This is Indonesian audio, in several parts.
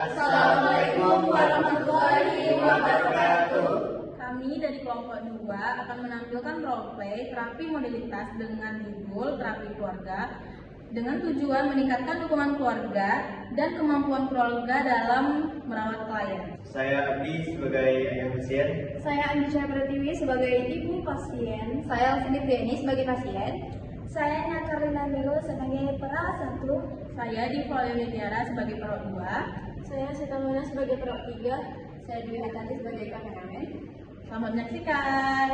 Assalamualaikum warahmatullahi wabarakatuh. Kami dari kelompok 2 akan menampilkan roleplay terapi modalitas dengan judul terapi keluarga dengan tujuan meningkatkan dukungan keluarga dan kemampuan keluarga dalam merawat klien. Saya Abdi sebagai ayah pasien. Saya Andisha Pratiwi sebagai ibu pasien. Saya Alvin Fiani sebagai pasien. Saya Nakarina Melo sebagai perawat 1. Saya Diva Tiara sebagai perawat 2. Saya Sitamona sebagai perawat 3. Saya Dwi Hatati sebagai kameramen. Selamat menyaksikan.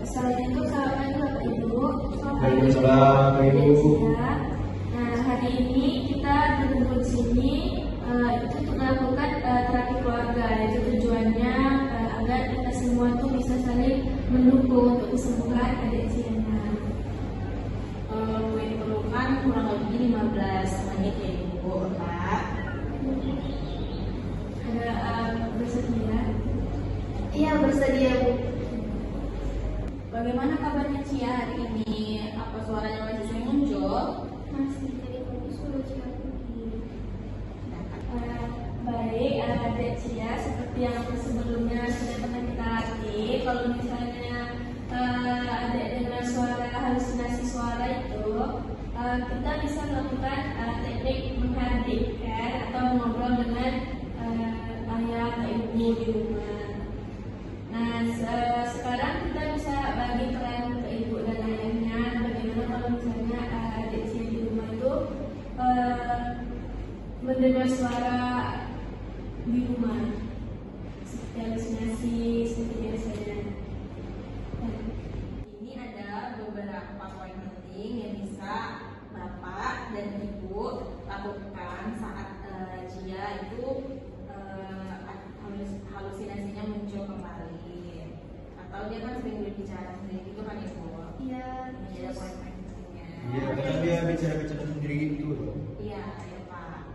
Assalamualaikum Bapak Ibu. Waalaikumsalam Ibu. Nah, hari ini kita berkumpul di sini itu untuk melakukan terapi keluarga. Itu tujuannya agar kita semua tuh bisa saling mendukung untuk kesembuhan adik Siana. Diperlukan kurang lebih 15 menit ya Ibu, Pak. Ada bersedia? Iya, bersedia, Bu. Bagaimana kabarnya Cia hari ini? Apa suaranya masih sering muncul? Masih dari suruh baik, Adik Cia, seperti yang sebelumnya sudah pernah kita latih. Kalau misalnya adik dengar suara halusinasi suara itu, kita bisa melakukan teknik menghadirkan atau mengobrol dengan ayah atau ibu di rumah. Nah, sekarang kita bisa bagi peran ke ibu dan ayahnya. Bagaimana kalau misalnya adik Cia di rumah itu mendengar suara di rumah seperti halusinasi seperti biasanya. Ini ada beberapa poin penting yang bisa Bapak dan Ibu lakukan saat Cia itu halusinasinya muncul kembali, atau dia kan sering berbicara sendiri gitu kan Ibu? Iya. Ini ada poin pentingnya. Iya, karena dia bicara-bicara sendiri gitu. Iya, ya Pak.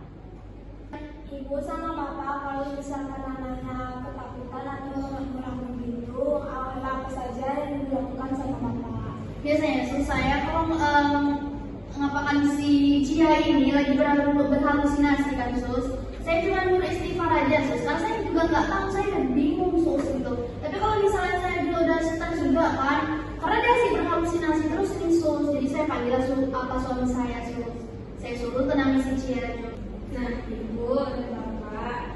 Ibu sama bapak kalau misalkan anaknya ketakutan atau meramu gitu, apa saja yang dilakukan sama bapak? Biasanya sus saya kalau mengapakan si Cia ini lagi berhalusinasi kan sus, saya cuma nyuruh istighfar aja sus, karena saya juga nggak tahu, saya bingung sus gitu. Tapi kalau misalnya saya juga udah stres juga kan, karena dia sih berhalusinasi terus nih sus, jadi saya panggil apa suami saya sus, saya suruh tenangin si Cia. Nah, ibu dan bapak,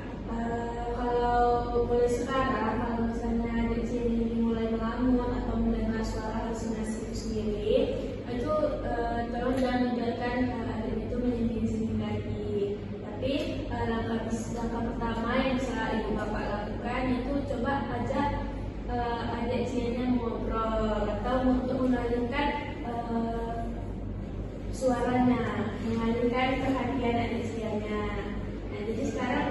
kalau mulai sekarang, kalau misalnya adik Cia ini mulai melamun atau mendengar suara halusinasi itu sendiri, itu tolong jangan membiarkan adik itu menyendiri lagi. Tapi langkah pertama yang bisa ibu bapak lakukan itu coba ajak adik Cia-nya ngobrol atau untuk mengalihkan suaranya, mengalihkan perhatian adik Cia-nya. Nah, jadi sekarang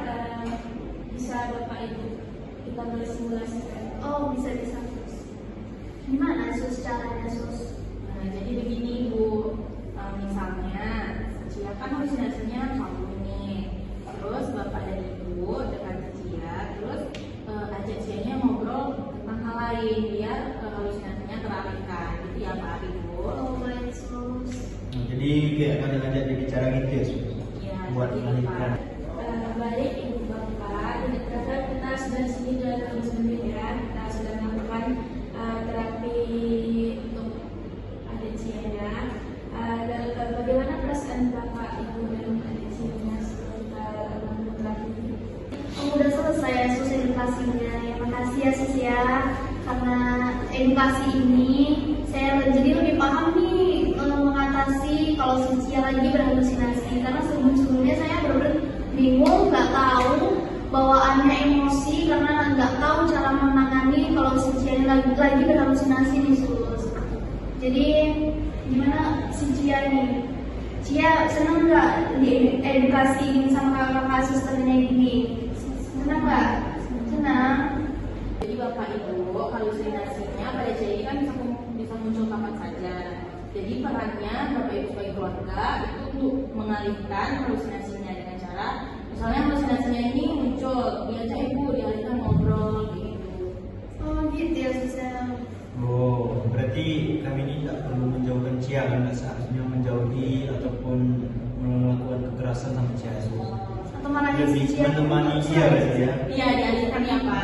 bisa bapak ibu kita mulai simulasikan. Oh, bisa sus. Gimana sus caranya sus? Nah, jadi begini Bu, misalnya Cia kan halusinasinya kamu nih, terus Bapak dan Ibu dekat Cia, terus ajak Cia-nya ngobrol tentang hal lain biar halusinasinya teralihkan, gitu ya Pak Ibu. Oh, baik sus. Nah, jadi kayak ngajak dia bicara gitu ya, Sus? Ya, Buat gitu, mengalihkan. Pak. Baik ibu bapak, jadi karena kita sudah di sini dalam 15 menit ya, kita sudah melakukan terapi untuk adik Cia-nya. Bagaimana perasaan bapak ibu dan adik Cia-nya setelah melakukan terapi ini? Oh, udah selesai ya sus edukasinya. Ya, makasih ya sus ya, karena edukasi ini saya jadi lebih paham nih mengatasi kalau si Cia lagi berhalusinasi, karena sebelumnya saya benar-benar bingung, nggak tahu bawaannya emosi karena nggak tahu cara menangani kalau si Cia lagi berhalusinasi nih sus. Jadi gimana si Cia nih? Cia senang nggak di edukasi ini sama kakak susternya gini? Senang nggak? Senang. Jadi Bapak Ibu, halusinasinya pada Cia ini kan bisa muncul kapan saja. Jadi perannya Bapak Ibu sebagai keluarga itu untuk mengalihkan halusinasinya dengan cara, misalnya halusinasinya ini muncul, diajak Ibu dialihkan ngobrol gitu. Oh gitu ya sus ya. Oh, berarti kami ini tak perlu menjauhkan Cia, kan seharusnya menjauhi ataupun melakukan kekerasan sama Cia, Sus. Atau malah si Cia. menemani dia berarti ya. Iya, dialihkan ya Pak.